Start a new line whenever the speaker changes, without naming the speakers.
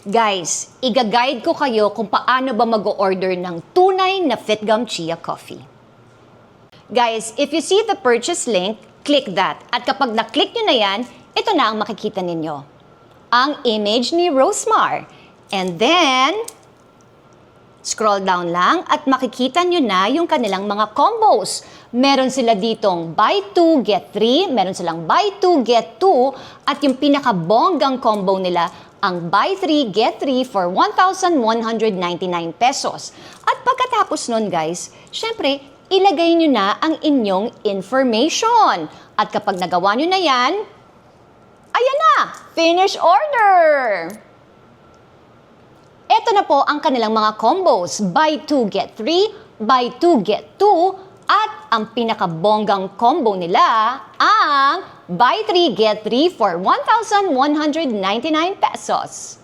Guys, iga-guide ko kayo kung paano ba mag-order ng tunay na Fitgum Chia Coffee. Guys, if you see the purchase link, click that. At kapag na-click nyo na yan, ito na ang makikita ninyo. Ang image ni Rosemar. And then, scroll down lang at makikita nyo na yung kanilang mga combos. Meron sila ditong buy 2, get 3. Meron silang buy 2, get 2. At yung pinakabonggang combo nila, ang buy 3, get 3 for 1,199 pesos. At pagkatapos nun guys, syempre, ilagay nyo na ang inyong information. At kapag nagawa nyo na yan, ayan na! Finish order! Ito na po ang kanilang mga combos. Buy 2, get 3, buy 2, get 2, at ang pinakabonggang combo nila, ang buy 3, get 3 for 1,199 pesos.